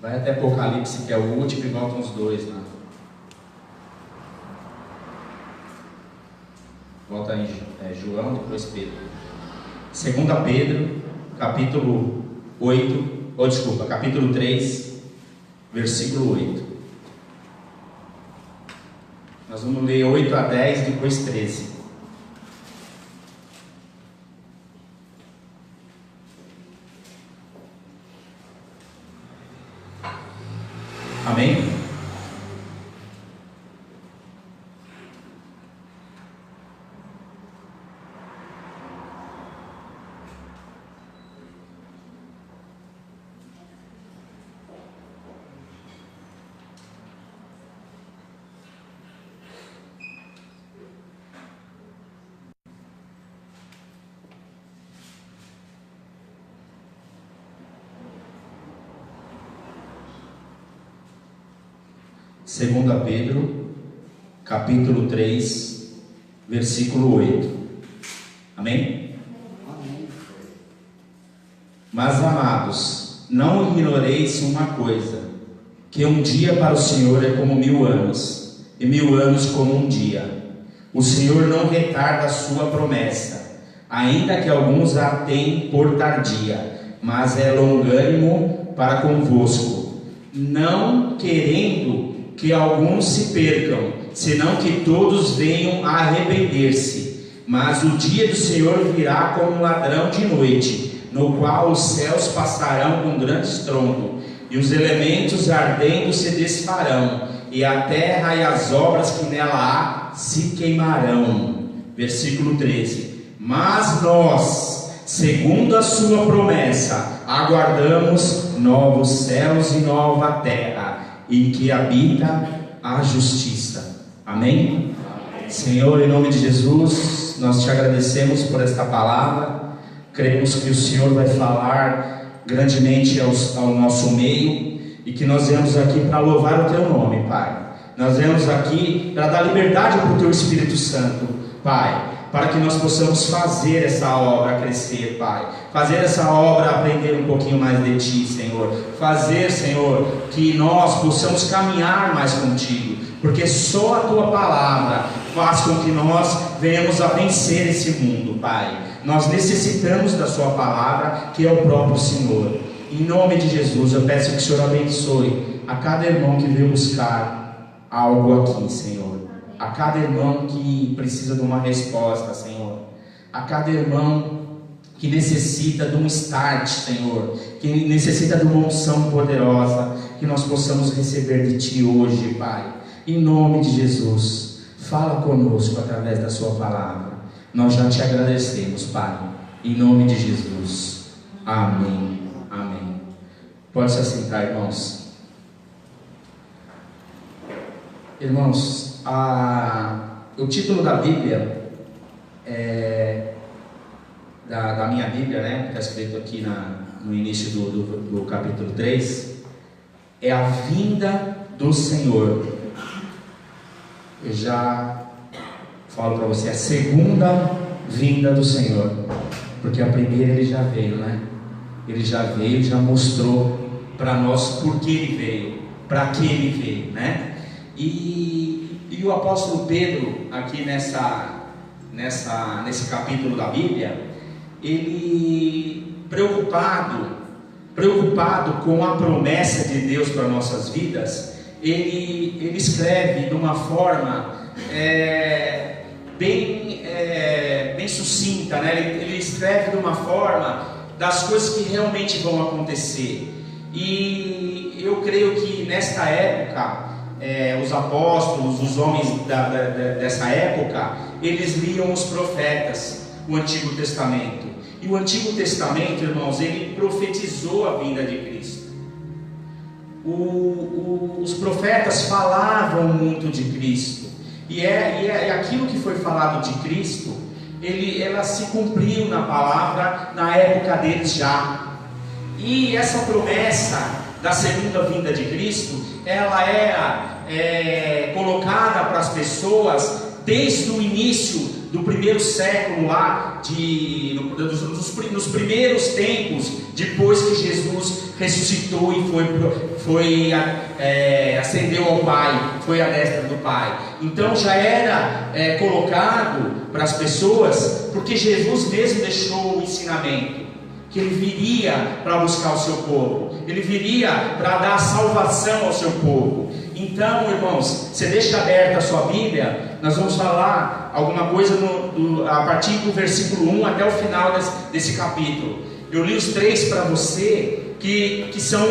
Vai até Apocalipse, que é o último, e volta uns dois lá. Volta em João, depois Pedro. 2 Pedro, capítulo 3, versículo 8. Nós vamos ler 8 a 10, depois 13. Amém? Segunda Pedro, capítulo 3, versículo 8. Amém? Amém. Mas, amados, não ignoreis uma coisa, que um dia para o Senhor é como 1000 anos, e 1000 anos como um dia. O Senhor não retarda a sua promessa, ainda que alguns a tenham por tardia, mas é longânimo para convosco, não querendo que alguns se percam, senão que todos venham a arrepender-se. Mas o dia do Senhor virá como um ladrão de noite, no qual os céus passarão com grande estrondo, e os elementos ardendo se desfarão, e a terra e as obras que nela há se queimarão. Versículo 13. Mas nós, segundo a sua promessa, aguardamos novos céus e nova terra, em que habita a justiça. Amém? Amém. Senhor, em nome de Jesus, nós te agradecemos por esta palavra. Cremos que o Senhor vai falar grandemente ao nosso meio, e que nós viemos aqui para louvar o teu nome, Pai. Nós viemos aqui para dar liberdade para o teu Espírito Santo, Pai, para que nós possamos fazer essa obra crescer, Pai. Fazer essa obra aprender um pouquinho mais de Ti, Senhor. Fazer, Senhor, que nós possamos caminhar mais contigo, porque só a Tua palavra faz com que nós venhamos a vencer esse mundo, Pai. Nós necessitamos da Sua palavra, que é o próprio Senhor. Em nome de Jesus, eu peço que o Senhor abençoe a cada irmão que veio buscar algo aqui, Senhor. A cada irmão que precisa de uma resposta, Senhor. A cada irmão que necessita de um start, Senhor. Que necessita de uma unção poderosa. Que nós possamos receber de Ti hoje, Pai. Em nome de Jesus. Fala conosco através da Sua palavra. Nós já Te agradecemos, Pai. Em nome de Jesus. Amém. Amém. Pode se assentar, irmãos. Irmãos, o título da Bíblia, da minha Bíblia, né, que está escrito aqui no início do capítulo 3, é a vinda do Senhor. Eu já falo para você, a segunda vinda do Senhor, porque a primeira Ele já veio, né? Ele já veio, já mostrou para nós por que Ele veio, para que Ele veio, né? E o apóstolo Pedro, aqui nesse capítulo da Bíblia, ele preocupado com a promessa de Deus para nossas vidas, ele escreve de uma forma bem sucinta, né? Ele escreve de uma forma das coisas que realmente vão acontecer. E eu creio que nesta época, os apóstolos, os homens dessa época, eles liam os profetas, o Antigo Testamento. E o Antigo Testamento, irmãos, ele profetizou a vinda de Cristo. Os profetas falavam muito de Cristo. E aquilo que foi falado de Cristo, ela se cumpriu na palavra na época deles já. E essa promessa da segunda vinda de Cristo, ela era colocada para as pessoas desde o início do primeiro século lá, nos primeiros tempos, depois que Jesus ressuscitou e ascendeu ao Pai, foi à destra do Pai. Então já era colocado para as pessoas, porque Jesus mesmo deixou o ensinamento, que Ele viria para buscar o seu povo, Ele viria para dar a salvação ao seu povo. Então, irmãos, você deixa aberta a sua Bíblia, nós vamos falar alguma coisa a partir do versículo 1 até o final desse capítulo. Eu li os 3 para você, que são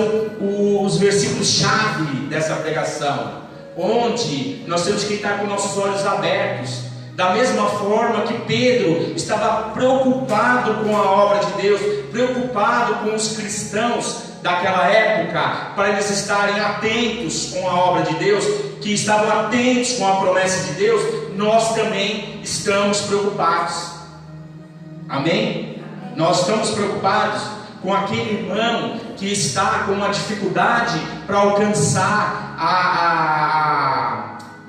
os versículos-chave dessa pregação, onde nós temos que estar com nossos olhos abertos. Da mesma forma que Pedro estava preocupado com a obra de Deus, preocupado com os cristãos daquela época, para eles estarem atentos com a obra de Deus, que estavam atentos com a promessa de Deus, nós também estamos preocupados. Amém? Nós estamos preocupados com aquele irmão que está com uma dificuldade para alcançar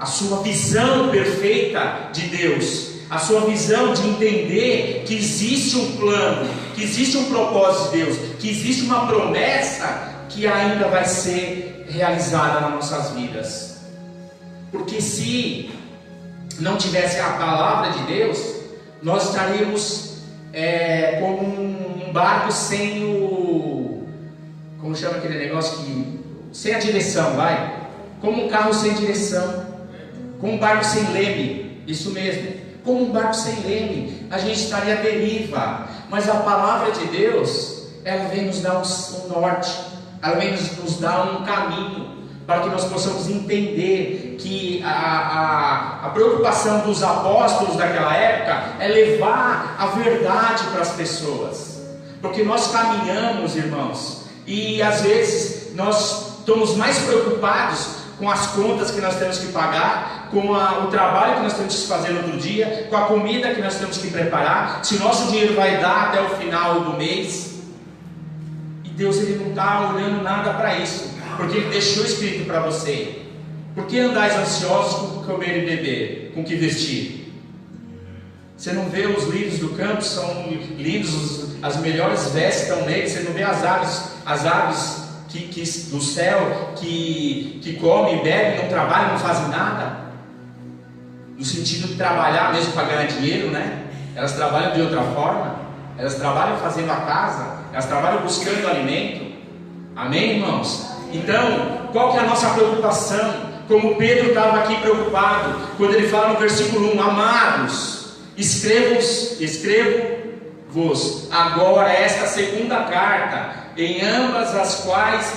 a sua visão perfeita de Deus, a sua visão de entender que existe um plano, que existe um propósito de Deus, que existe uma promessa que ainda vai ser realizada nas nossas vidas. Porque se não tivesse a palavra de Deus, nós estaríamos como um barco sem como chama aquele negócio sem a direção, como um carro sem direção, como um barco sem leme, isso mesmo. Como um barco sem leme, a gente estaria à deriva. Mas a palavra de Deus, ela vem nos dar um norte, ela vem nos dar um caminho, para que nós possamos entender que a preocupação dos apóstolos daquela época é levar a verdade para as pessoas. Porque nós caminhamos, irmãos, e às vezes nós estamos mais preocupados com as contas que nós temos que pagar, com o trabalho que nós temos que fazer no outro dia, com a comida que nós temos que preparar, se nosso dinheiro vai dar até o final do mês. E Deus, Ele não está olhando nada para isso, porque Ele deixou escrito para você: por que andais ansiosos com o que comer e beber, com o que vestir? Você não vê os lírios do campo, são lindos, as melhores vestes estão neles. Você não vê as aves do céu que comem, bebem, não trabalham, não fazem nada, no sentido de trabalhar mesmo para ganhar dinheiro, né? Elas trabalham de outra forma, elas trabalham fazendo a casa, elas trabalham buscando alimento. Amém, irmãos? Então, qual que é a nossa preocupação? Como Pedro estava aqui preocupado, quando ele fala no versículo 1: amados, escrevo-vos agora esta segunda carta, em ambas as quais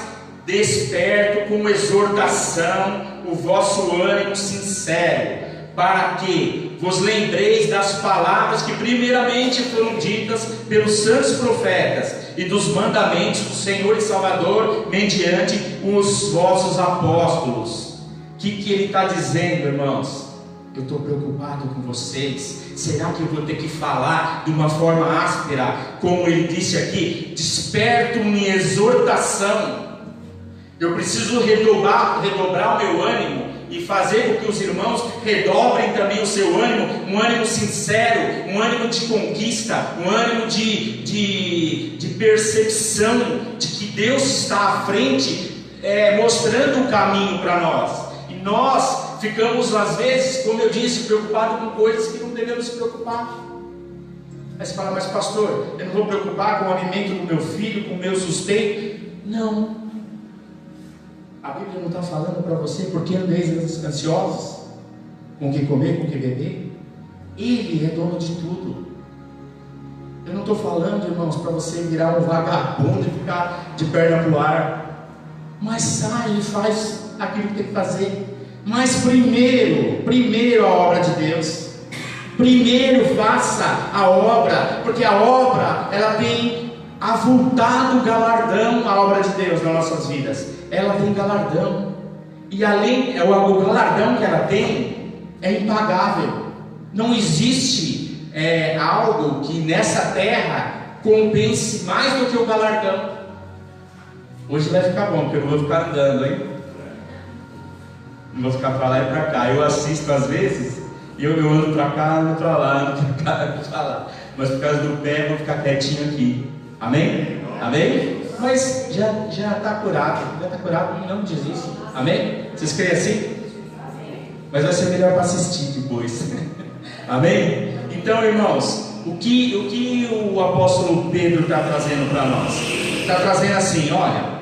desperto com exortação o vosso ânimo sincero, para que vos lembreis das palavras que primeiramente foram ditas pelos santos profetas, e dos mandamentos do Senhor e Salvador mediante os vossos apóstolos. O que ele está dizendo, irmãos? Eu estou preocupado com vocês. Será que eu vou ter que falar de uma forma áspera, como ele disse aqui? Desperto-me em exortação. Eu preciso redobrar o meu ânimo e fazer com que os irmãos redobrem também o seu ânimo, um ânimo sincero, um ânimo de conquista, um ânimo de percepção de que Deus está à frente, mostrando o caminho para nós. E nós ficamos, às vezes, como eu disse, preocupados com coisas que não devemos se preocupar. Aí você fala: mas pastor, eu não vou preocupar com o alimento do meu filho, com o meu sustento? Não. A Bíblia não está falando para você porque andeis ansiosos com o que comer, com o que beber. Ele é dono de tudo. Eu não estou falando, irmãos, para você virar um vagabundo e ficar de perna para o ar. Mas sai e faz aquilo que tem que fazer. Mas primeiro a obra de Deus. Primeiro faça a obra, porque a obra, ela tem avultado galardão. A obra de Deus nas nossas vidas, ela tem galardão. E além, o galardão que ela tem é impagável. Não existe algo que nessa terra compense mais do que o galardão. Hoje vai ficar bom, porque eu não vou ficar andando, hein? Não vou ficar para lá e para cá. Eu assisto às vezes E eu ando para cá, ando para lá, ando para cá, ando para lá. Mas por causa do pé, eu vou ficar quietinho aqui. Amém? Amém? Mas já está curado. Já está curado, não diz isso. Amém? Vocês creem assim? Mas vai ser melhor para assistir depois. Amém? Então, irmãos, o que o apóstolo Pedro está trazendo para nós? Está trazendo assim, olha,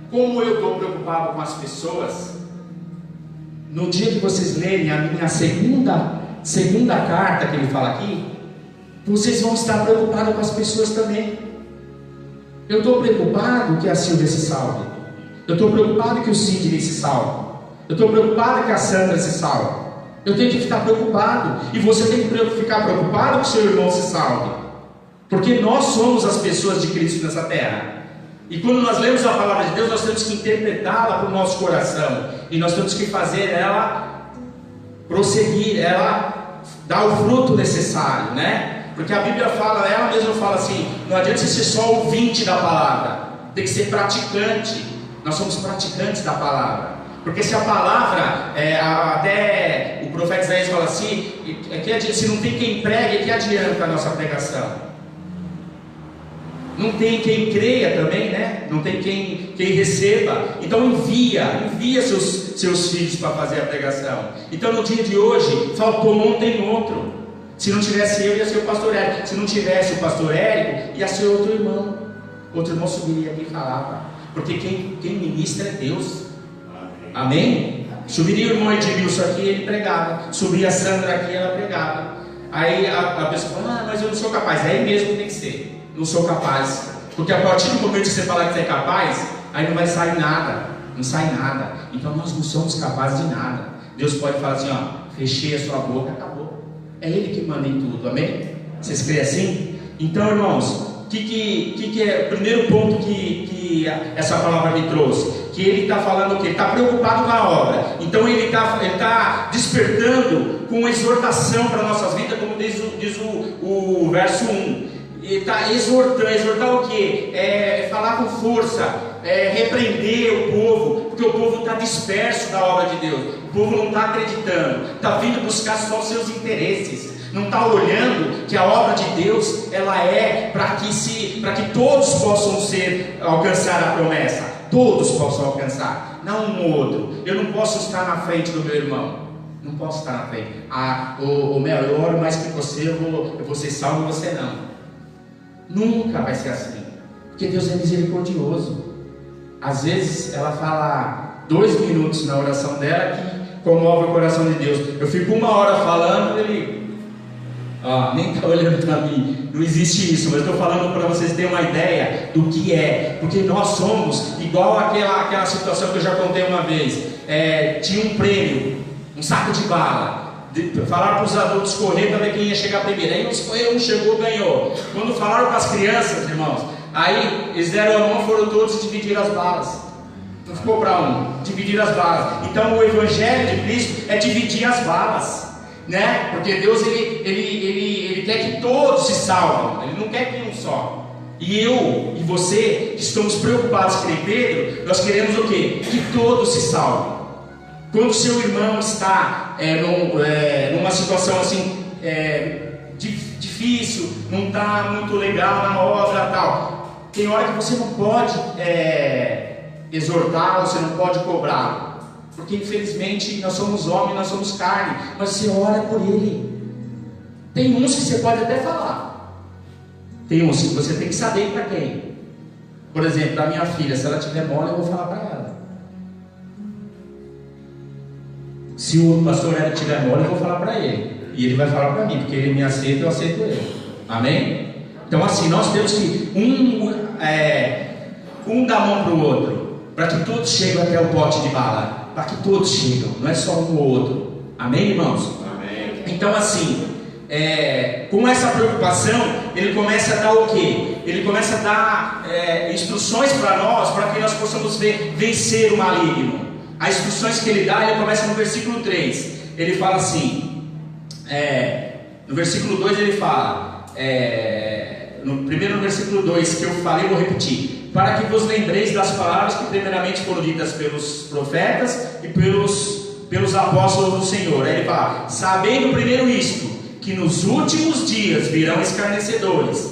como eu estou preocupado com as pessoas, no dia que vocês lerem a minha segunda carta que ele fala aqui, vocês vão estar preocupados com as pessoas também. Eu estou preocupado que a Silvia se salve. Eu estou preocupado que o Sidney se salve. Eu estou preocupado que a Sandra se salve. Eu tenho que ficar preocupado. E você tem que ficar preocupado que o seu irmão se salve. Porque nós somos as pessoas de Cristo nessa terra. E quando nós lemos a palavra de Deus, nós temos que interpretá-la para o nosso coração. E nós temos que fazer ela prosseguir, ela dar o fruto necessário, né? Porque a Bíblia fala, ela mesma fala assim, não adianta você ser só ouvinte da palavra, tem que ser praticante. Nós somos praticantes da palavra. Porque se a palavra, até o profeta Isaías fala assim, se não tem quem pregue, que adianta a nossa pregação? Não tem quem creia também, né? Não tem quem receba. Então envia seus filhos para fazer a pregação. Então no dia de hoje, faltou ontem outro. Se não tivesse eu, ia ser o pastor Érico. Se não tivesse o pastor Érico, ia ser outro irmão. Outro irmão subiria aqui e falava. Porque quem ministra é Deus. Amém? Subiria o irmão Edmilson aqui, ele pregava. Subia a Sandra aqui, ela pregava. Aí a pessoa fala, mas eu não sou capaz. É aí mesmo que tem que ser. Não sou capaz. Porque a partir do momento que você falar que você é capaz, aí não vai sair nada. Não sai nada. Então nós não somos capazes de nada. Deus pode falar assim, fechei a sua boca, acabou. É Ele que manda em tudo, amém? Vocês creem assim? Então, irmãos, o que é o primeiro ponto que essa palavra me trouxe? Que ele está falando o quê? Ele está preocupado com a obra. Então ele está despertando com exortação para nossas vidas, como diz o verso 1. Ele está exortando, exortar o quê? Falar com força, repreender o povo, porque o povo está disperso da obra de Deus. O povo não está acreditando, está vindo buscar só os seus interesses. Não está olhando que a obra de Deus ela é para que todos possam alcançar a promessa. Todos possam alcançar, não um ou outro. Eu não posso estar na frente do meu irmão. Não posso estar na frente. Mel, eu oro mais que você, eu vou ser salvo e você não. Nunca vai ser assim. Porque Deus é misericordioso. Às vezes ela fala 2 minutos na oração dela que comove o coração de Deus. Eu fico 1 hora falando, ele nem está olhando para mim. Não existe isso, mas estou falando para vocês terem uma ideia do que é. Porque nós somos igual aquela situação que eu já contei uma vez. Tinha um prêmio, um saco de bala. Falaram para os adultos correr para ver quem ia chegar primeiro. Aí um chegou, ganhou. Quando falaram para as crianças, irmãos, aí eles deram a mão, foram todos e dividiram as balas. Não ficou para um, dividir as balas. Então o Evangelho de Cristo é dividir as balas, né? Porque Deus ele quer que todos se salvem. Ele não quer que um só. E eu e você estamos preocupados com Pedro. Nós queremos o quê? Que todos se salvem. Quando o seu irmão está numa situação assim difícil, não está muito legal na obra tal, tem hora que você não pode exortá-lo, você não pode cobrá-lo, porque infelizmente nós somos homens, nós somos carne, mas você ora por ele. Tem uns que você pode até falar, tem uns que você tem que saber para quem. Por exemplo, a minha filha, se ela tiver mole, eu vou falar para ela. Se o pastor Hélio tiver mole, eu vou falar para ele. E ele vai falar para mim, porque ele me aceita, eu aceito ele. Amém? Então assim, nós temos que um dar mão para o outro, para que todos cheguem até o pote de bala. Para que todos chegam, não é só um ou outro. Amém, irmãos? Amém. Então assim, com essa preocupação, ele começa a dar o quê? Ele começa a dar instruções para nós, para que nós possamos vencer o maligno. As instruções que ele dá, ele começa no versículo 3. Ele fala assim, no versículo 2 ele fala, primeiro no versículo 2 que eu falei, vou repetir: para que vos lembreis das palavras que primeiramente foram ditas pelos profetas e pelos pelos apóstolos do Senhor. Aí ele fala: sabendo primeiro isto, que nos últimos dias virão escarnecedores,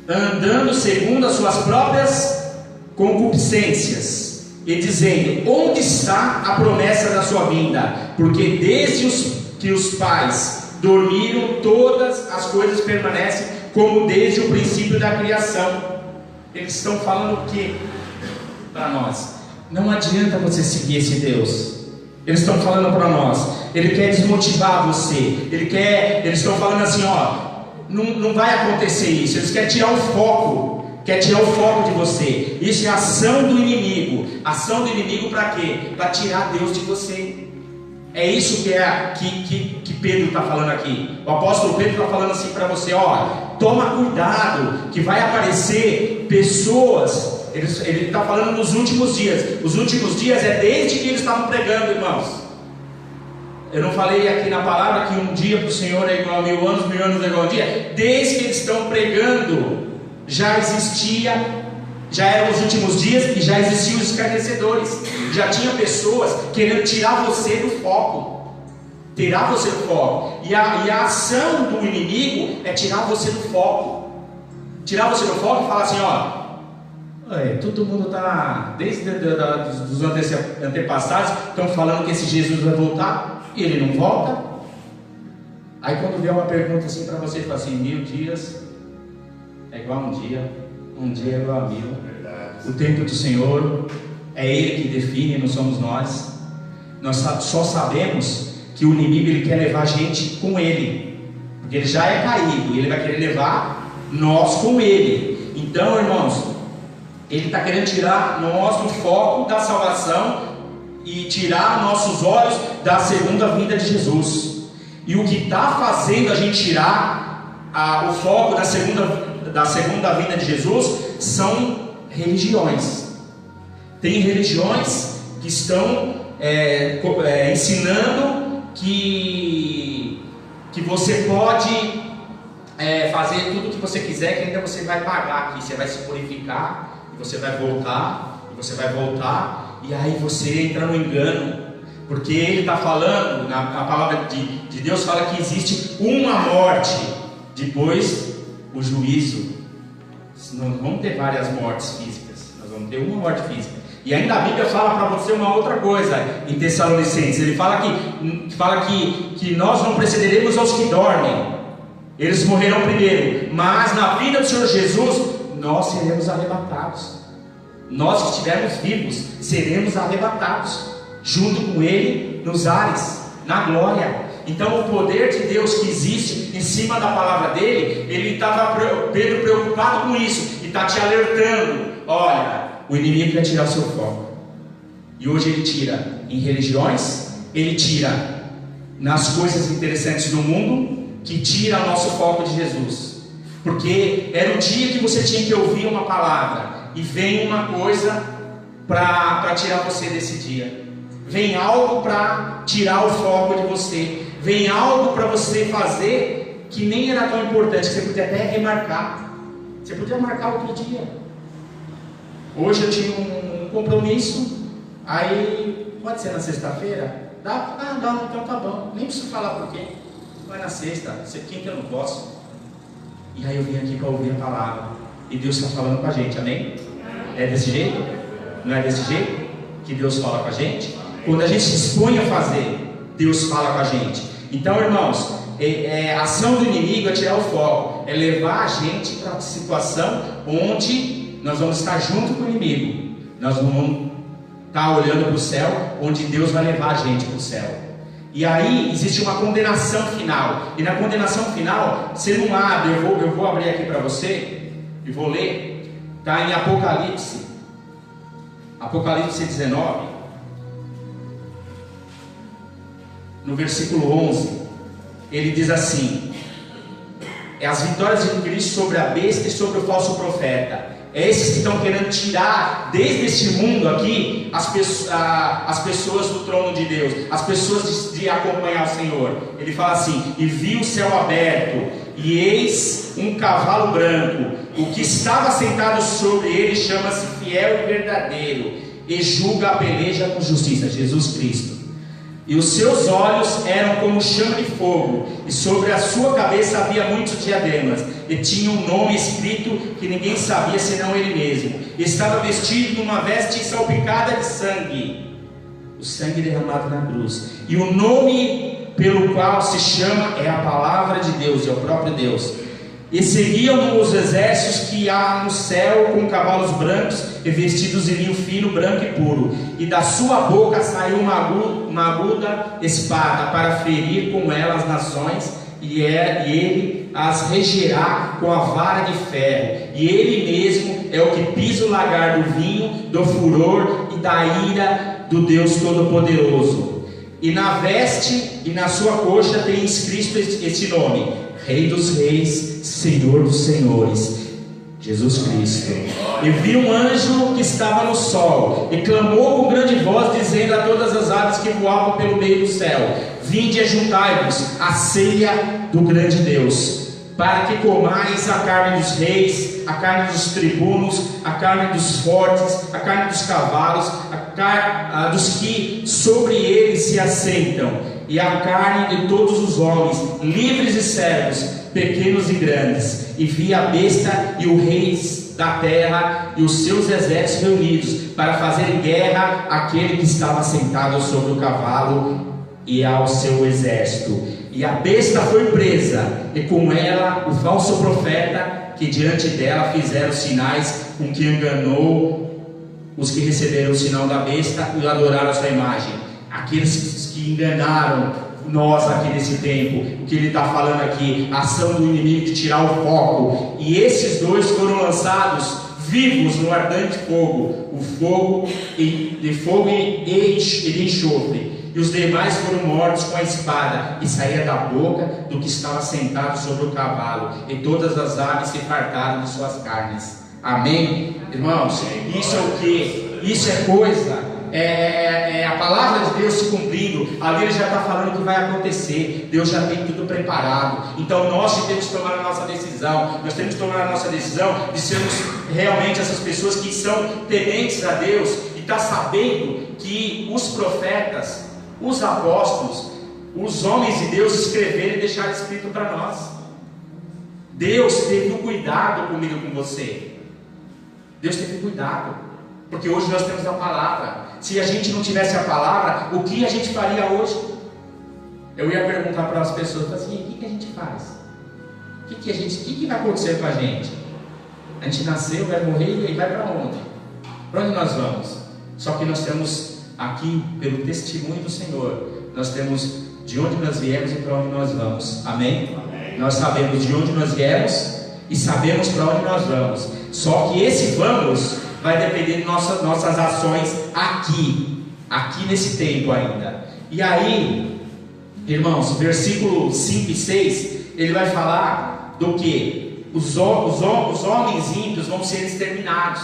andando segundo as suas próprias concupiscências, e dizendo: onde está a promessa da sua vinda? Porque desde que os pais dormiram, todas as coisas permanecem como desde o princípio da criação. Eles estão falando o que para nós? Não adianta você seguir esse Deus. Eles estão falando para nós, ele quer desmotivar você, eles estão falando assim, ó, não vai acontecer isso. Eles querem tirar o foco, de você. Isso é ação do inimigo. Ação do inimigo para quê? Para tirar Deus de você. É isso que Pedro está falando aqui. O apóstolo Pedro está falando assim para você, ó, toma cuidado, que vai aparecer pessoas. Ele está falando nos últimos dias. Os últimos dias é desde que eles estavam pregando, irmãos. Eu não falei aqui na palavra que um dia para o Senhor é igual a 1000 anos, 1000 anos é igual a um dia. Desde que eles estão pregando, já eram os últimos dias e já existiam os escarnecedores. Já tinha pessoas querendo tirar você do foco. Tirar você do foco. E a ação do inimigo é tirar você do foco. Tirar você do foco e falar assim, ó, todo mundo está, desde os antepassados, estão falando que esse Jesus vai voltar, e ele não volta. Aí quando vier uma pergunta assim para você, fala assim, 1000 dias é igual a um dia é igual a 1000. O tempo do Senhor é Ele que define, não somos nós. Nós só sabemos que o inimigo ele quer levar a gente com Ele, porque ele já é caído, e ele vai querer levar nós com Ele. Então, irmãos, ele está querendo tirar nós do foco da salvação e tirar nossos olhos da segunda vinda de Jesus. E o que está fazendo a gente tirar o foco da segunda vinda de Jesus são religiões. Tem religiões que estão ensinando que você pode fazer tudo o que você quiser, que ainda você vai pagar aqui, você vai se purificar, e você vai voltar, e aí você entra no engano, porque ele está falando, a palavra de Deus fala que existe uma morte, depois o juízo. Não vamos ter várias mortes físicas, nós vamos ter uma morte física. E ainda a Bíblia fala para você uma outra coisa em Tessalonicenses. Ele fala que nós não precederemos aos que dormem, eles morrerão primeiro, mas na vida do Senhor Jesus nós seremos arrebatados. Nós que estivermos vivos seremos arrebatados junto com Ele nos ares, na glória. Então o poder de Deus que existe em cima da palavra dele, Pedro preocupado com isso, e está te alertando, olha, o inimigo quer tirar o seu foco, e hoje ele tira em religiões, ele tira nas coisas interessantes do mundo, que tira o nosso foco de Jesus, porque era o dia que você tinha que ouvir uma palavra, e vem uma coisa para tirar você desse dia, vem algo para tirar o foco de você, vem algo para você fazer que nem era tão importante, você podia até remarcar, você podia marcar outro dia. Hoje eu tinha um compromisso, aí pode ser na sexta-feira? Dá? Então tá bom, nem preciso falar por quê, vai na sexta, quinta eu não posso. E aí eu vim aqui para ouvir a palavra, e Deus está falando com a gente, amém? É desse jeito? Não é desse jeito que Deus fala com a gente? Quando a gente se expõe a fazer, Deus fala com a gente. Então, irmãos, a ação do inimigo é tirar o foco, é levar a gente para uma situação onde nós vamos estar junto com o inimigo, nós vamos estar olhando para o céu, onde Deus vai levar a gente para o céu. E aí existe uma condenação final, e na condenação final, você não abre, eu vou abrir aqui para você, e vou ler, está em Apocalipse 19, no versículo 11, ele diz assim: as vitórias de Cristo sobre a besta e sobre o falso profeta. É esses que estão querendo tirar desde este mundo aqui as pessoas do trono de Deus, as pessoas de acompanhar o Senhor. Ele fala assim: e vi o céu aberto, e eis um cavalo branco, o que estava sentado sobre ele chama-se Fiel e Verdadeiro, e julga a peleja com justiça. Jesus Cristo. E os seus olhos eram como chama de fogo, e sobre a sua cabeça havia muitos diademas, e tinha um nome escrito que ninguém sabia senão ele mesmo. E estava vestido numa veste salpicada de sangue, o sangue derramado na cruz. E o nome pelo qual se chama é a palavra de Deus, é o próprio Deus. E seguiam-no os exércitos que há no céu, com cavalos brancos e vestidos de linho fino, branco e puro. E da sua boca saiu uma aguda espada para ferir com ela as nações, e ele as regerá com a vara de ferro. E ele mesmo é o que pisa o lagar do vinho, do furor e da ira do Deus Todo-Poderoso. E na veste e na sua coxa tem escrito este nome: Rei dos Reis, Senhor dos Senhores, Jesus Cristo. E vi um anjo que estava no sol, e clamou com grande voz, dizendo a todas as aves que voavam pelo meio do céu: vinde e juntai-vos à ceia do grande Deus, para que comais a carne dos reis, a carne dos tribunos, a carne dos fortes, a carne dos cavalos, a dos que sobre eles se assentam, e a carne de todos os homens, livres e servos, pequenos e grandes. E vi a besta e os reis da terra e os seus exércitos reunidos para fazer guerra àquele que estava sentado sobre o cavalo e ao seu exército. E a besta foi presa, e com ela o falso profeta, que diante dela fizeram sinais, com que enganou os que receberam o sinal da besta e adoraram a sua imagem. Aqueles que enganaram nós aqui nesse tempo. O que ele está falando aqui, a ação do inimigo de tirar o foco. E esses dois foram lançados vivos no ardente fogo, o fogo de fogo e de enxofre. E os demais foram mortos com a espada, e saía da boca do que estava sentado sobre o cavalo, e todas as aves se fartaram de suas carnes. Amém? Irmãos, isso é o que? Isso é coisa. É a palavra de Deus se cumprindo. Ali ele já está falando o que vai acontecer. Deus já tem tudo preparado. Então nós temos que tomar a nossa decisão. Nós temos que tomar a nossa decisão de sermos realmente essas pessoas que são tementes a Deus, e está sabendo que os profetas, os apóstolos, os homens de Deus escreveram e deixaram escrito para nós. Deus teve um cuidado comigo e com você. Deus teve cuidado, porque hoje nós temos a palavra. Se a gente não tivesse a palavra, o que a gente faria hoje? Eu ia perguntar para as pessoas assim: o que a gente faz? O que vai acontecer com a gente? A gente nasceu, vai morrer e vai para onde? Para onde nós vamos? Só que nós temos aqui, pelo testemunho do Senhor, nós temos de onde nós viemos e para onde nós vamos. Amém? Amém. Nós sabemos de onde nós viemos e sabemos para onde nós vamos. Só que esse vamos vai depender de nossas ações aqui nesse tempo ainda. E aí, irmãos, versículo 5 e 6, ele vai falar do que? Os homens ímpios vão ser exterminados.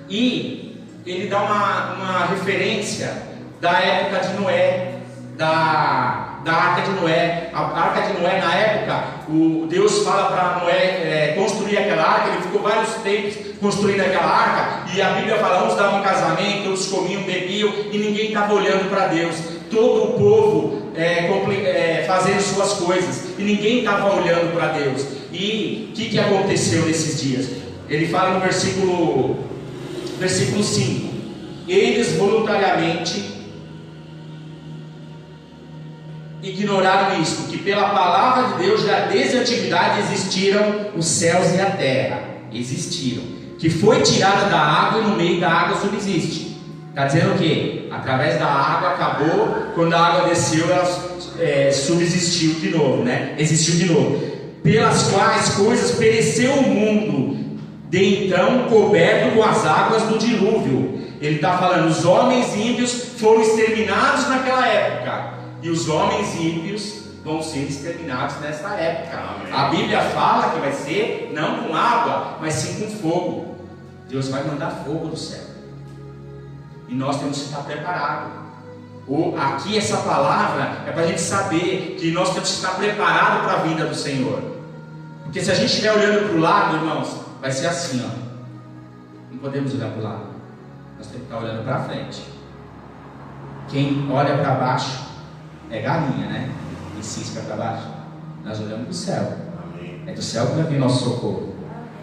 E ele dá uma referência da época de Noé, da arca de Noé. A arca de Noé, na época, Deus fala para Noé construir aquela arca. Ele ficou vários tempos construindo aquela arca, e a Bíblia fala: uns davam casamento, outros comiam, bebiam, e ninguém estava olhando para Deus. Todo o povo fazendo suas coisas, e ninguém estava olhando para Deus. E o que aconteceu nesses dias? Ele fala no versículo 5: eles voluntariamente ignoraram isto, que pela palavra de Deus já desde a antiguidade existiram os céus e a terra, que foi tirada da água, e no meio da água subsiste. Está dizendo o quê? Através da água acabou, quando a água desceu, ela subsistiu de novo, né? Existiu de novo. Pelas quais coisas pereceu o mundo, de então coberto com as águas do dilúvio. Ele está falando: os homens ímpios foram exterminados naquela época, e os homens ímpios vão ser exterminados nessa época. Amém. A Bíblia fala que vai ser não com água, mas sim com fogo. Deus vai mandar fogo do céu, e nós temos que estar preparados. Aqui essa palavra é para a gente saber que nós temos que estar preparados para a vinda do Senhor. Porque se a gente estiver olhando para o lado, irmãos, vai ser assim, ó. Não podemos olhar para o lado, nós temos que estar olhando para frente. Quem olha para baixo é galinha, né? E cisca para baixo. Nós olhamos para o céu. É do céu que vai vir nosso socorro.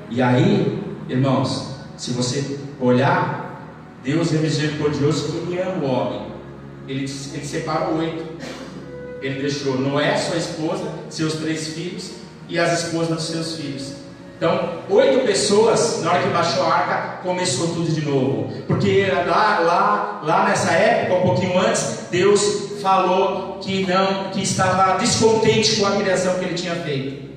E aí, irmãos, se você olhar, Deus é misericordioso, que Ele ama o homem. Ele separou 8. Ele deixou Noé, sua esposa, seus 3 filhos e as esposas dos seus filhos. Então, 8 pessoas, na hora que baixou a arca, começou tudo de novo. Porque lá nessa época, um pouquinho antes, Deus falou que estava descontente com a criação que Ele tinha feito.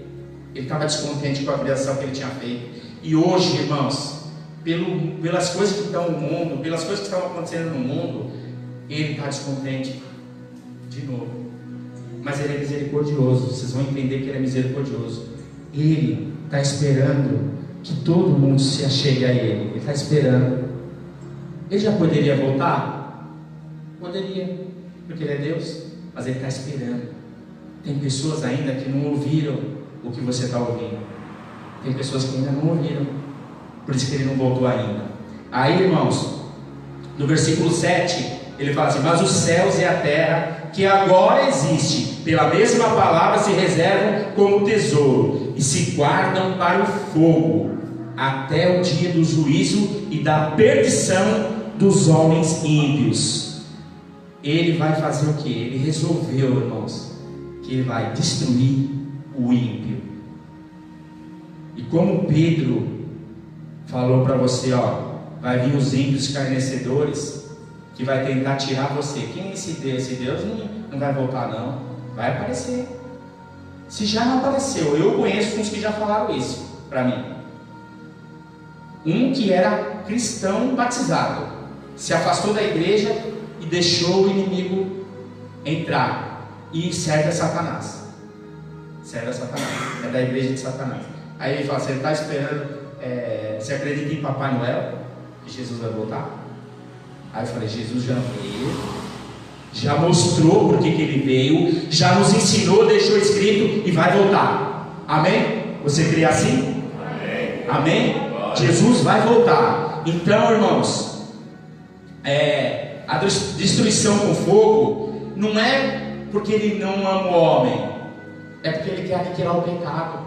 Ele estava descontente com a criação que Ele tinha feito. E hoje, irmãos, pelas coisas que estão no mundo, pelas coisas que estão acontecendo no mundo, Ele está descontente de novo. Mas Ele é misericordioso. Vocês vão entender que Ele é misericordioso. Ele está esperando que todo mundo se achegue a Ele. Ele está esperando. Ele já poderia voltar? Poderia, porque Ele é Deus. Mas Ele está esperando. Tem pessoas ainda que não ouviram o que você está ouvindo. Tem pessoas que ainda não ouviram. Por isso que Ele não voltou ainda. Aí, irmãos, no versículo 7, Ele fala assim: mas os céus e a terra, que agora existe, pela mesma palavra se reservam como tesouro, e se guardam para o fogo, até o dia do juízo e da perdição dos homens ímpios. Ele vai fazer o que? Ele resolveu, irmãos, que Ele vai destruir o ímpio. E como Pedro falou para você, vai vir os ímpios escarnecedores, que vai tentar tirar você. Quem é esse Deus? Esse Deus não vai voltar, não. Vai aparecer. Se já não apareceu, eu conheço uns que já falaram isso para mim. Um que era cristão batizado, se afastou da igreja e deixou o inimigo entrar, e serve a Satanás. Serve a Satanás. É da igreja de Satanás. Aí ele fala: você está esperando, você acredita em Papai Noel, que Jesus vai voltar? Aí eu falei: Jesus já veio, já mostrou porque que Ele veio, já nos ensinou, deixou escrito e vai voltar. Amém? Você crê assim? Amém? Amém? Jesus vai voltar. Então, irmãos, a destruição com fogo não é porque Ele não ama o homem, é porque Ele quer aniquilar o pecado.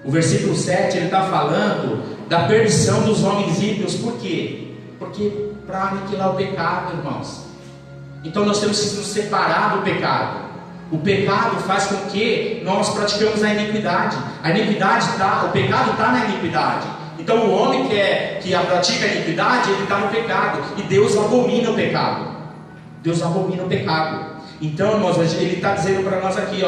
O versículo 7, ele está falando da perdição dos homens ímpios. Por quê? Porque para aniquilar o pecado, irmãos. Então nós temos que nos separar do pecado. O pecado faz com que nós praticamos a iniquidade. O pecado está na iniquidade. Então o homem que pratica a iniquidade, ele está no pecado. E Deus abomina o pecado. Deus abomina o pecado. Então, irmãos, Ele está dizendo para nós aqui,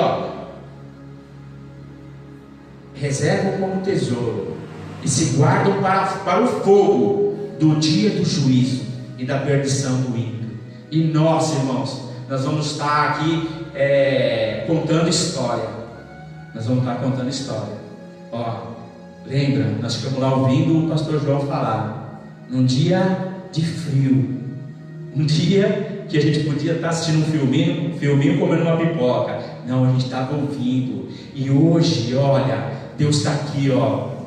reservam como tesouro e se guardam para o fogo do dia do juízo e da perdição do ímpio. E nós, irmãos, nós vamos estar aqui contando história. Nós vamos estar contando história. Lembra, nós ficamos lá ouvindo o pastor João falar, num dia de frio, um dia que a gente podia estar assistindo um filminho comendo uma pipoca. Não, a gente estava ouvindo. E hoje, olha, Deus está aqui,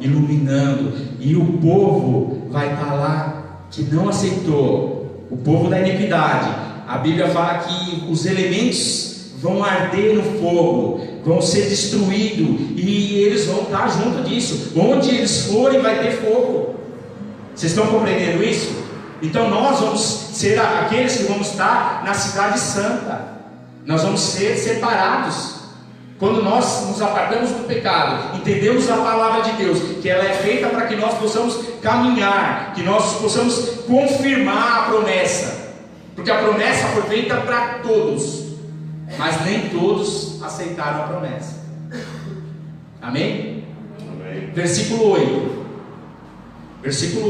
iluminando, e o povo vai estar lá que não aceitou, o povo da iniquidade. A Bíblia fala que os elementos vão arder no fogo, vão ser destruídos, e eles vão estar junto disso. Onde eles forem vai ter fogo. Vocês estão compreendendo isso? Então nós vamos ser aqueles que vamos estar na cidade santa. Nós vamos ser separados. Quando nós nos apartamos do pecado, entendemos a palavra de Deus, que ela é feita para que nós possamos caminhar, que nós possamos confirmar a promessa, porque a promessa foi feita para todos, mas nem todos aceitaram a promessa. Amém? Amém. Versículo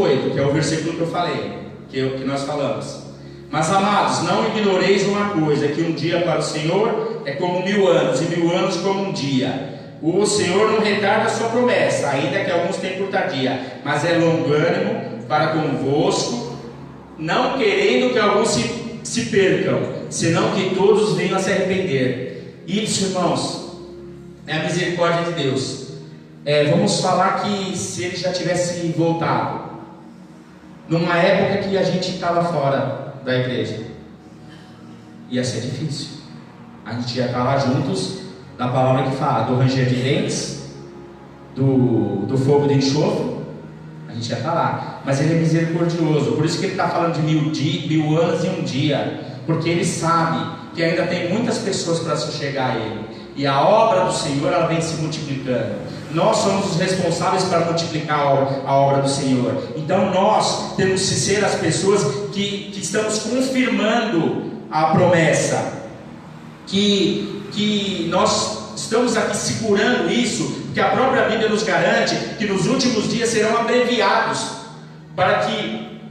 8, que é o versículo que eu falei, que nós falamos. Mas, amados, não ignoreis uma coisa, que um dia para o Senhor é como 1000 anos, e 1000 anos como um dia. O Senhor não retarda a sua promessa, ainda que alguns tenham por tardia, mas é longânimo para convosco, não querendo que alguns se percam, senão que todos venham a se arrepender. Isso, irmãos, é a misericórdia de Deus. Vamos falar que se Ele já tivesse voltado, numa época que a gente estava fora da igreja, ia ser difícil. A gente ia estar lá juntos, na palavra que fala do ranger de dentes, do fogo de enxofre, a gente ia estar lá. Mas Ele é misericordioso, por isso que Ele está falando de 1000 anos e um dia, porque Ele sabe que ainda tem muitas pessoas para se chegar a Ele, e a obra do Senhor, ela vem se multiplicando. Nós somos os responsáveis para multiplicar a obra do Senhor. Então nós temos que ser as pessoas que estamos confirmando a promessa, que nós estamos aqui segurando isso, porque a própria Bíblia nos garante que nos últimos dias serão abreviados, para que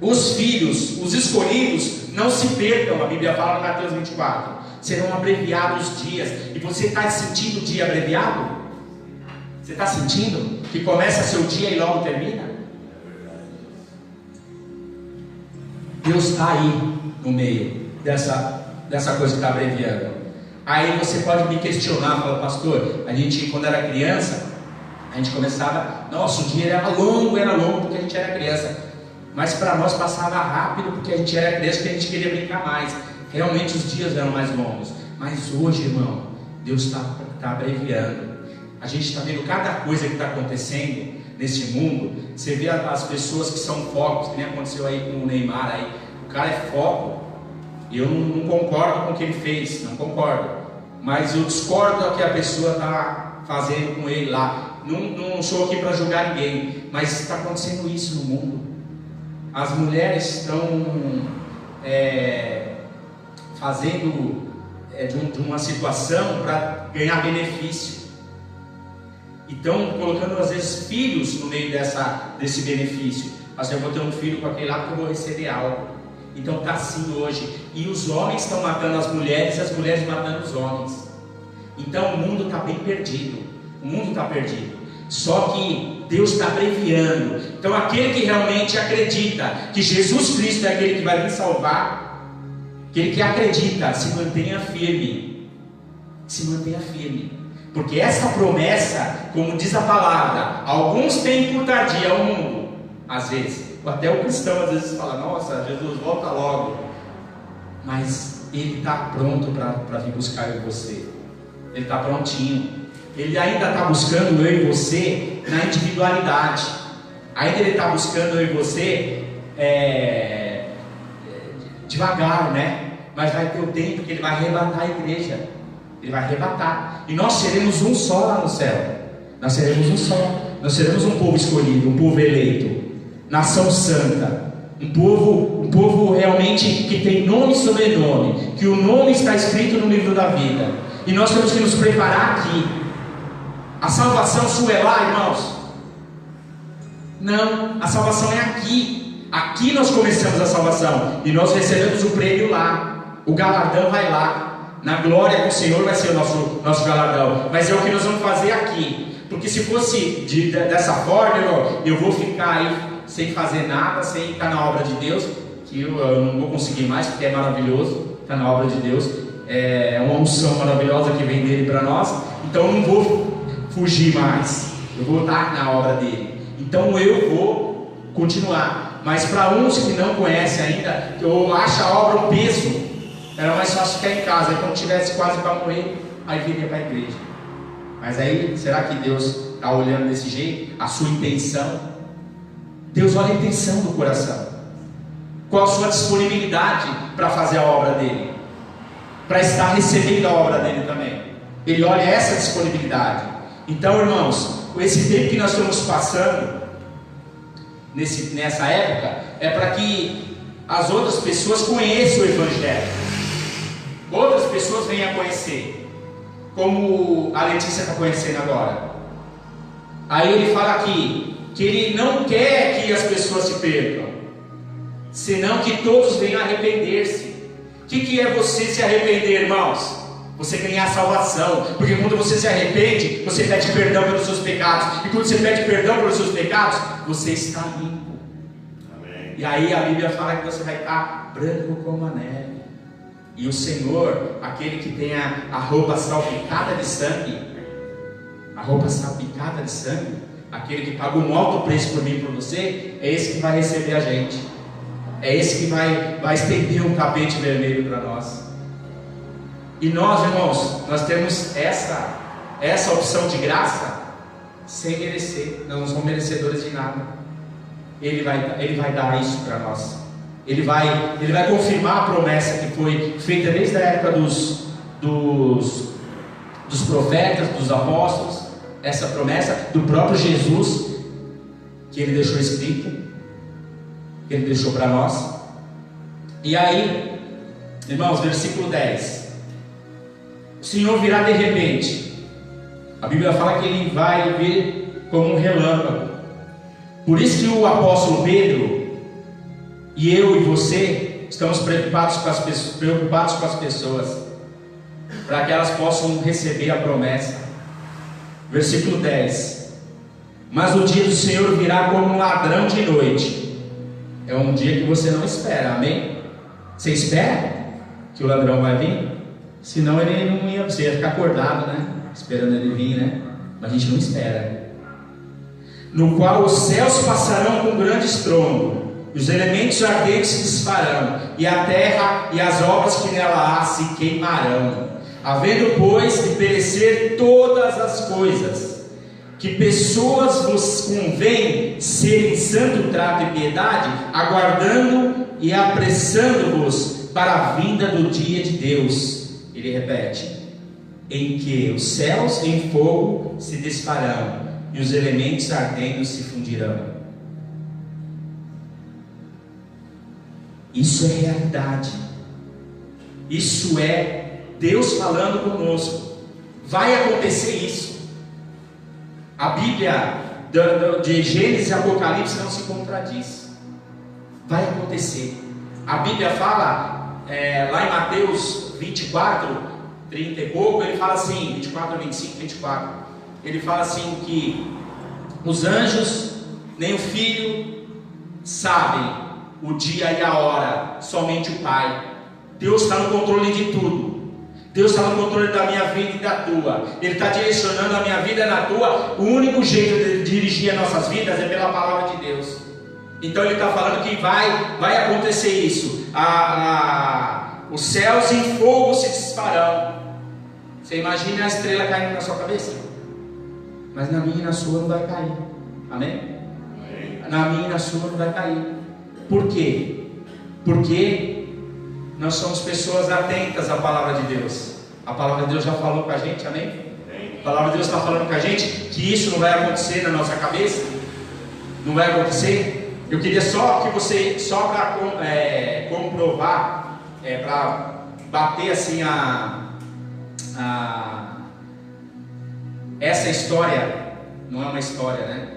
os filhos, os escolhidos, não se percam. A Bíblia fala em Mateus 24, serão abreviados os dias. E você está sentindo o dia abreviado? Você está sentindo que começa seu dia e logo termina? Deus está aí no meio dessa coisa que está abreviando. Aí você pode me questionar, falar: pastor, a gente quando era criança, a gente começava, nossa, o dia era longo porque a gente era criança, mas para nós passava rápido porque a gente era criança, porque a gente queria brincar mais. Realmente os dias eram mais longos, mas hoje, irmão, Deus está abreviando. A gente está vendo cada coisa que está acontecendo nesse mundo. Você vê as pessoas que são focos, que nem aconteceu aí com o Neymar aí. O cara é foco. Eu não concordo com o que ele fez, não concordo, mas eu discordo do que a pessoa está fazendo com ele lá. Não sou aqui para julgar ninguém, mas está acontecendo isso no mundo. As mulheres estão fazendo de uma situação para ganhar benefício. E estão colocando às vezes filhos no meio desse benefício. Assim, eu vou ter um filho com aquele lá porque eu vou receber algo. Então está assim hoje. E os homens estão matando as mulheres e as mulheres matando os homens. Então o mundo está bem perdido. O mundo está perdido. Só que Deus está abreviando. Então aquele que realmente acredita que Jesus Cristo é aquele que vai vir salvar, aquele que acredita, se mantenha firme. Se mantenha firme. Porque essa promessa, como diz a palavra, alguns têm por tardia ao mundo, às vezes. Até o cristão às vezes fala: nossa, Jesus, volta logo. Mas Ele está pronto para vir buscar eu e você. Ele está prontinho. Ele ainda está buscando eu e você na individualidade. Ainda Ele está buscando eu e você devagar, né? Mas vai ter o tempo que Ele vai arrebatar a igreja. Ele vai arrebatar. E nós seremos um só lá no céu. Nós seremos um só. Nós seremos um povo escolhido, um povo eleito, nação santa, um povo realmente que tem nome e sobrenome, que o nome está escrito no livro da vida. E nós temos que nos preparar aqui. A salvação sua é lá, irmãos? Não, a salvação é aqui. Aqui nós começamos a salvação e nós recebemos o prêmio lá. O galardão vai lá. Na glória com o Senhor vai ser o nosso galardão. Mas é o que nós vamos fazer aqui. Porque se fosse dessa forma, eu vou ficar aí sem fazer nada, sem estar na obra de Deus, que eu não vou conseguir mais, porque é maravilhoso estar na obra de Deus. É uma unção maravilhosa que vem dele para nós. Então eu não vou fugir mais, eu vou estar na obra dele. Então eu vou continuar. Mas para uns que não conhecem ainda, eu acho a obra um peso, era mais fácil ficar em casa. Aí quando tivesse quase para morrer, aí viria para a igreja. Mas aí, será que Deus está olhando desse jeito? A sua intenção? Deus olha a intenção do coração. Qual a sua disponibilidade para fazer a obra dele? Para estar recebendo a obra dele também. Ele olha essa disponibilidade. Então, irmãos, esse tempo que nós estamos passando nessa época é para que as outras pessoas conheçam o Evangelho. Outras pessoas venham a conhecer, como a Letícia está conhecendo agora. Aí ele fala aqui que ele não quer que as pessoas se percam, senão que todos venham a arrepender-se. O que é você se arrepender, irmãos? Você ganhar salvação. Porque quando você se arrepende, você pede perdão pelos seus pecados. E quando você pede perdão pelos seus pecados, você está limpo. Amém. E aí a Bíblia fala que você vai estar branco como a neve. E o Senhor, aquele que tem a roupa salpicada de sangue, aquele que pagou um alto preço por mim e por você, é esse que vai receber a gente. É esse que vai estender um tapete vermelho para nós. E nós, irmãos, nós temos essa opção de graça sem merecer. Nós não somos merecedores de nada. Ele vai dar isso para nós. Ele vai confirmar a promessa que foi feita desde a época dos profetas, dos apóstolos. Essa promessa do próprio Jesus, que Ele deixou escrito, que Ele deixou para nós. E aí, irmãos, versículo 10: o Senhor virá de repente. A Bíblia fala que Ele vai vir como um relâmpago. Por isso que o apóstolo Pedro e eu e você estamos preocupados com as pessoas, para que elas possam receber a promessa. Versículo 10: mas o dia do Senhor virá como um ladrão de noite. É um dia que você não espera, amém? Você espera que o ladrão vai vir? Senão ele não ia, você ia ficar acordado, né? Esperando ele vir, né? Mas a gente não espera. No qual os céus passarão com grande estrondo, os elementos ardentes se disparão, e a terra e as obras que nela há se queimarão. Havendo, pois, de perecer todas as coisas, que pessoas vos convém serem santo trato e piedade, aguardando e apressando-vos para a vinda do dia de Deus. Ele repete: em que os céus em fogo se disparão, e os elementos ardendo se fundirão. Isso é realidade. Isso é Deus falando conosco. Vai acontecer isso. A Bíblia de Gênesis e Apocalipse não se contradiz. Vai acontecer. A Bíblia fala lá em Mateus 24, 30 e pouco, ele fala assim, 24, 25, 24, ele fala assim que os anjos nem o Filho sabem o dia e a hora, somente o Pai. Deus está no controle de tudo. Deus está no controle da minha vida e da tua. Ele está direcionando a minha vida e a tua. O único jeito de dirigir as nossas vidas é pela palavra de Deus. Então ele está falando que vai acontecer isso. Os céus em fogo se disparão. Você imagina a estrela caindo na sua cabeça? Mas na minha e na sua não vai cair. Amém? Na minha e na sua não vai cair. Por quê? Porque nós somos pessoas atentas à palavra de Deus. A palavra de Deus já falou com a gente, amém? A palavra de Deus está falando com a gente que isso não vai acontecer na nossa cabeça. Não vai acontecer. Eu queria só que você, só para comprovar, para bater assim essa história, não é uma história, né?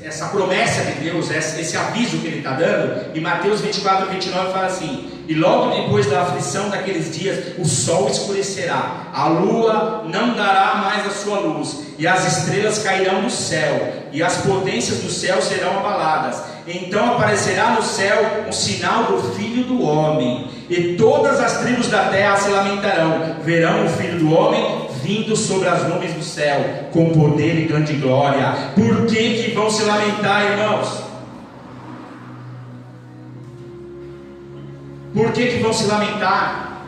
Essa promessa de Deus, esse aviso que Ele está dando, em Mateus 24, 29 fala assim: e logo depois da aflição daqueles dias, o sol escurecerá, a lua não dará mais a sua luz, e as estrelas cairão do céu, e as potências do céu serão abaladas. Então aparecerá no céu um sinal do Filho do Homem, e todas as tribos da terra se lamentarão, verão o Filho do Homem vindo sobre as nuvens do céu, com poder e grande glória. Por que vão se lamentar, irmãos? Por que vão se lamentar?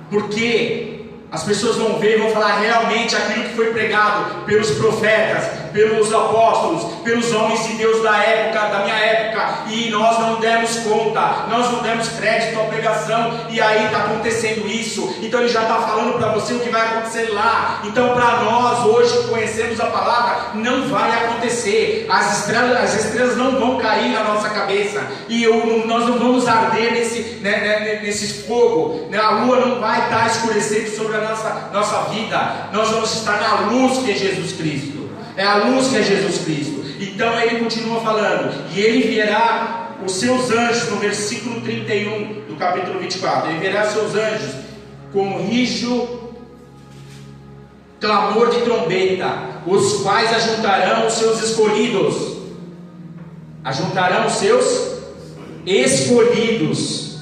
Porque as pessoas vão ver e vão falar realmente aquilo que foi pregado pelos profetas, pelos apóstolos, pelos homens de Deus da minha época, e nós não demos conta, nós não demos crédito à pregação, e aí está acontecendo isso. Então ele já está falando para você o que vai acontecer lá. Então para nós hoje que conhecemos a palavra, não vai acontecer. As estrelas não vão cair na nossa cabeça, e nós não vamos arder nesse fogo, né? A lua não vai estar escurecendo sobre a nossa vida. Nós vamos estar na luz que é Jesus Cristo. É a luz que é Jesus Cristo. Então ele continua falando: e ele enviará os seus anjos, no versículo 31 do capítulo 24, ele enviará os seus anjos com rijo clamor de trombeta, os quais ajuntarão os seus escolhidos. Ajuntarão os seus escolhidos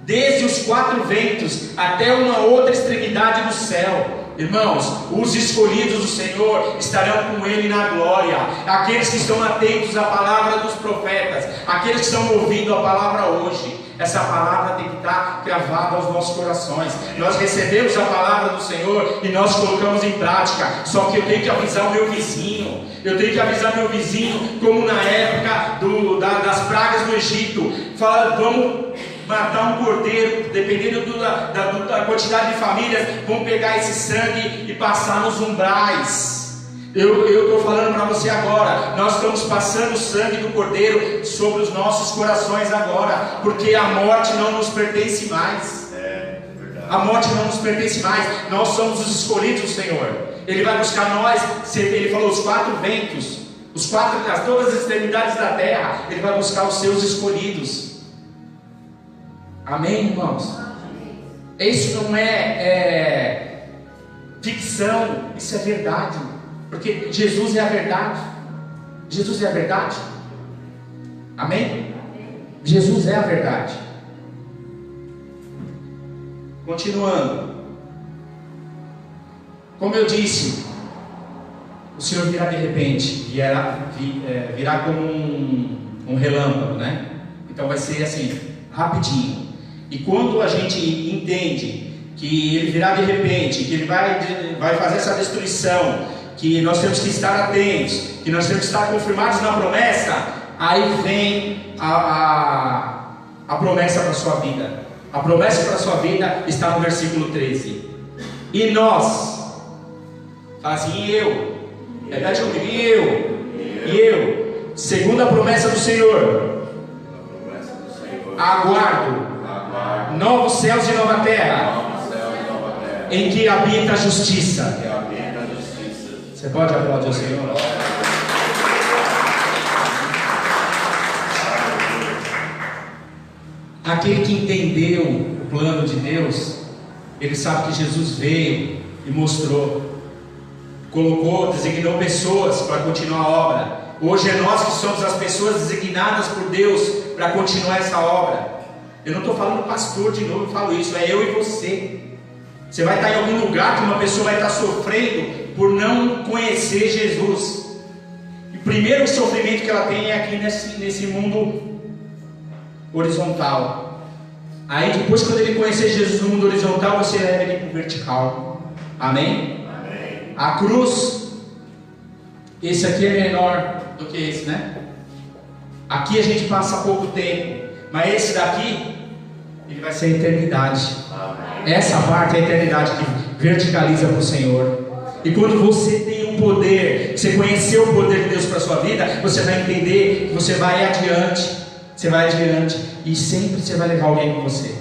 desde os quatro ventos até uma outra extremidade do céu. Irmãos, os escolhidos do Senhor estarão com Ele na glória. Aqueles que estão atentos à palavra dos profetas, aqueles que estão ouvindo a palavra hoje, essa palavra tem que estar gravada aos nossos corações. Nós recebemos a palavra do Senhor e nós colocamos em prática. Só que eu tenho que avisar o meu vizinho. Eu tenho que avisar meu vizinho, como na época das pragas do Egito. Fala, vamos matar um cordeiro, dependendo da quantidade de famílias, vão pegar esse sangue e passar nos umbrais. Eu estou falando para você agora, nós estamos passando o sangue do cordeiro sobre os nossos corações agora, porque a morte não nos pertence mais. A morte não nos pertence mais. Nós somos os escolhidos do Senhor. Ele vai buscar nós. Ele falou os 4 ventos, todas as extremidades da terra. Ele vai buscar os seus escolhidos. Amém, irmãos? Isso não é ficção, isso é verdade. Porque Jesus é a verdade. Jesus é a verdade. Amém? Jesus é a verdade. Continuando. Como eu disse, o Senhor virá de repente, virá como um relâmpago, né? Então vai ser assim, rapidinho. E quando a gente entende que Ele virá de repente, que Ele vai fazer essa destruição, que nós temos que estar atentos, que nós temos que estar confirmados na promessa, aí vem a promessa para a sua vida. A promessa para a sua vida está no versículo 13. E nós, fala assim, e eu, repete comigo, e eu, segundo a promessa do Senhor, aguardo novos céus e nova terra, em que habita a justiça. Você pode aplaudir o Senhor? Aquele que entendeu o plano de Deus, ele sabe que Jesus veio e mostrou, designou pessoas para continuar a obra. Hoje é nós que somos as pessoas designadas por Deus para continuar essa obra. Eu não estou falando pastor de novo, eu falo isso, é eu e você. Você vai estar em algum lugar que uma pessoa vai estar sofrendo por não conhecer Jesus. E o primeiro sofrimento que ela tem é aqui nesse mundo horizontal. Aí depois, quando ele conhecer Jesus no mundo horizontal, você leva ele para o vertical. Amém? Amém? A cruz, esse aqui é menor do que esse, né? Aqui a gente passa pouco tempo, mas esse daqui, ele vai ser a eternidade. Amém. Essa parte é a eternidade que verticaliza para o Senhor. E quando você tem um poder, você conheceu o poder de Deus para a sua vida, você vai entender que você vai adiante. Você vai adiante e sempre você vai levar alguém com você.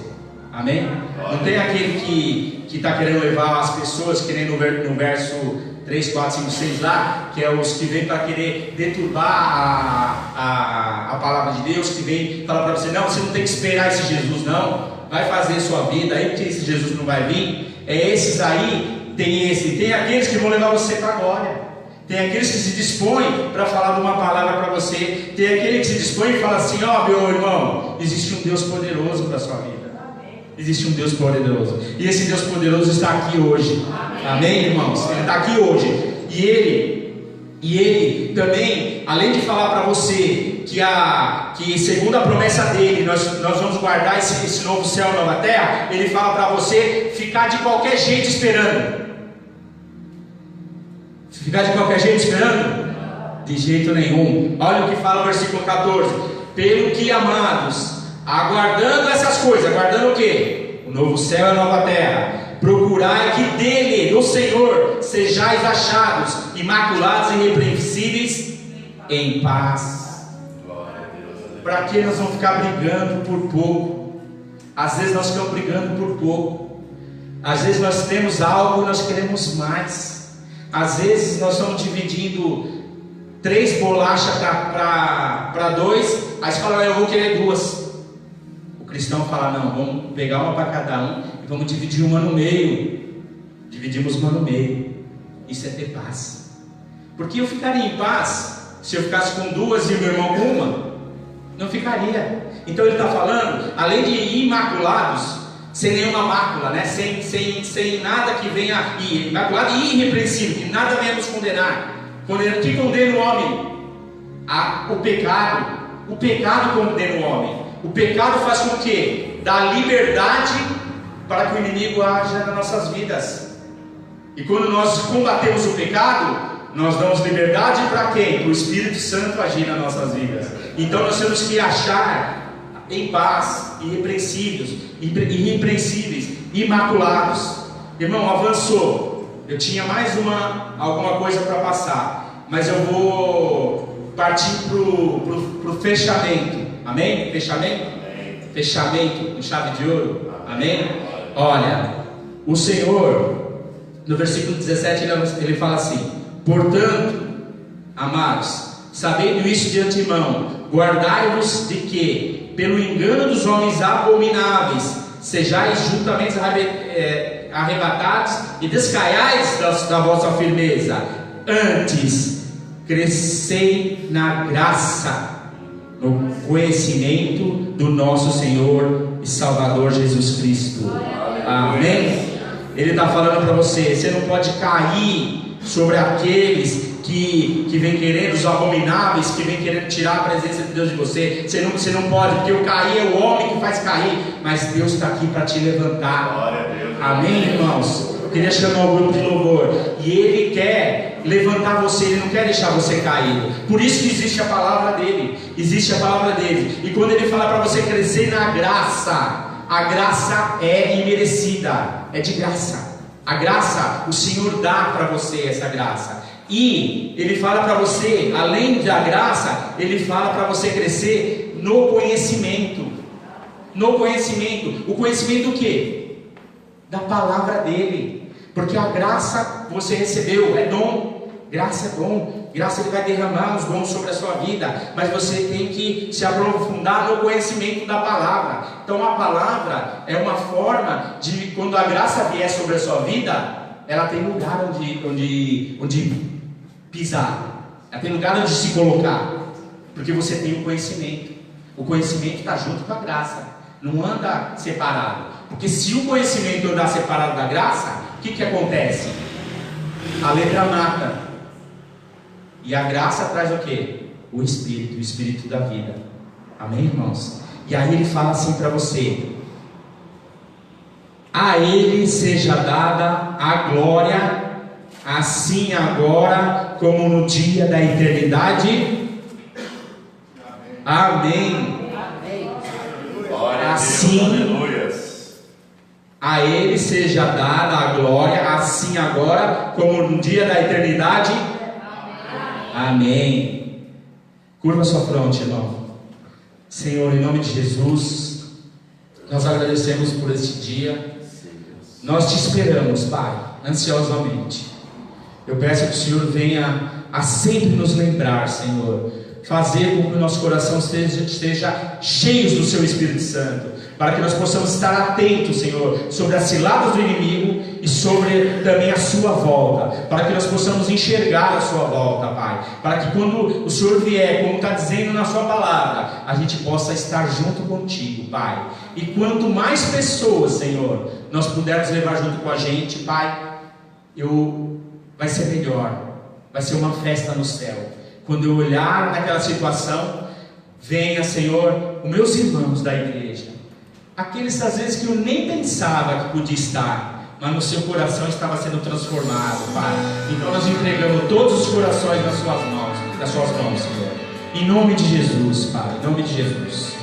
Amém? Não tem aquele que está querendo levar as pessoas, que nem no verso 3, 4, 5, 6 lá, que é os que vêm para querer deturbar a palavra de Deus, que vem falar para você, não, você não tem que esperar esse Jesus não, vai fazer sua vida aí, porque esse Jesus não vai vir. É esses aí, tem aqueles que vão levar você para a glória. Tem aqueles que se dispõem para falar de uma palavra para você. Tem aquele que se dispõe e fala assim, ó, meu irmão, existe um Deus poderoso para a sua vida. Existe um Deus poderoso. E esse Deus poderoso está aqui hoje. Amém, irmãos? Ele está aqui hoje. E ele também, além de falar para você que segundo a promessa dele, nós vamos guardar esse novo céu e nova terra, ele fala para você ficar de qualquer jeito esperando. Ficar de qualquer jeito esperando? De jeito nenhum. Olha o que fala o versículo 14. Pelo que, amados, aguardando essas coisas, aguardando o quê? O novo céu e a nova terra. Procurai que dele, do Senhor, sejais achados, imaculados e irrepreensíveis, em paz. Para que nós vamos ficar brigando por pouco? Às vezes nós ficamos brigando por pouco. Às vezes nós temos algo e nós queremos mais. Às vezes nós estamos dividindo 3 bolachas para 2, aí você fala, eu vou querer 2. O cristão fala, não, vamos pegar uma para cada um e vamos dividir uma no meio. Dividimos uma no meio. Isso é ter paz. Porque eu ficaria em paz se eu ficasse com 2 e o meu irmão com uma? Não ficaria. Então ele está falando, além de imaculados, sem nenhuma mácula, né? sem nada que venha, imaculado e irrepreensível, que nada venha nos condenar. O que condena o homem? O pecado. O pecado condena o homem. O pecado faz com que dá liberdade para que o inimigo haja nas nossas vidas. E quando nós combatemos o pecado, nós damos liberdade para quem? Para o Espírito Santo agir nas nossas vidas. Então nós temos que achar em paz, irrepreensíveis, imaculados. Irmão, avançou. Eu tinha mais alguma coisa para passar, mas eu vou partir para o fechamento. Amém? Fechamento? Amém. Fechamento com chave de ouro. Amém? Olha, o Senhor, no versículo 17, ele fala assim: portanto, amados, sabendo isso de antemão, guardai-vos de que, pelo engano dos homens abomináveis, sejais juntamente arrebatados e descaiais da vossa firmeza. Antes, crescei na graça, no conhecimento do nosso Senhor e Salvador Jesus Cristo. Amém? Ele está falando para você não pode cair sobre aqueles que vem querendo, os abomináveis, que vem querendo tirar a presença de Deus de você. Você não pode, porque o cair é o homem que faz cair, mas Deus está aqui para te levantar. Glória a Deus. Amém, irmãos? Eu queria chamar o grupo de louvor, e Ele quer levantar você, Ele não quer deixar você caído. Por isso que existe a palavra dele, e quando Ele fala para você crescer na graça, a graça é imerecida, é de graça. A graça, o Senhor dá para você essa graça. E Ele fala para você, além da graça, Ele fala para você crescer no conhecimento. No conhecimento. O conhecimento do quê? Da palavra dele. Porque a graça você recebeu, é dom. Graça é dom. Graça Ele vai derramar os dons sobre a sua vida. Mas você tem que se aprofundar no conhecimento da palavra. Então a palavra é uma forma de, quando a graça vier sobre a sua vida, ela tem lugar onde pisar, ela tem lugar onde se colocar, porque você tem o conhecimento. O conhecimento está junto com a graça, não anda separado. Porque se o conhecimento andar separado da graça, o que acontece? A letra mata, e a graça traz o que? O Espírito da vida. Amém, irmãos? E aí Ele fala assim para você: a Ele seja dada a glória, assim agora como no dia da eternidade. Amém. Assim, a Ele seja dada a glória, assim agora como no dia da eternidade. Amém. Curva sua fronte, irmão. Senhor, em nome de Jesus, nós agradecemos por este dia. Nós te esperamos, Pai, ansiosamente. Eu peço que o Senhor venha a sempre nos lembrar, Senhor, fazer com que o nosso coração esteja cheio do Seu Espírito Santo, para que nós possamos estar atentos, Senhor, sobre as ciladas do inimigo e sobre também a Sua volta, para que nós possamos enxergar a Sua volta, Pai, para que quando o Senhor vier, como está dizendo na Sua palavra, a gente possa estar junto contigo, Pai. E quanto mais pessoas, Senhor, nós pudermos levar junto com a gente, Pai, vai ser melhor, vai ser uma festa no céu. Quando eu olhar naquela situação, venha, Senhor, os meus irmãos da igreja, aqueles às vezes que eu nem pensava que podia estar, mas no seu coração estava sendo transformado, Pai. Então nós entregamos todos os corações nas suas mãos, Senhor, em nome de Jesus, Pai, em nome de Jesus.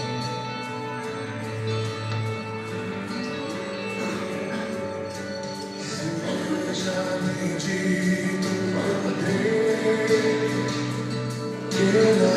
Yeah.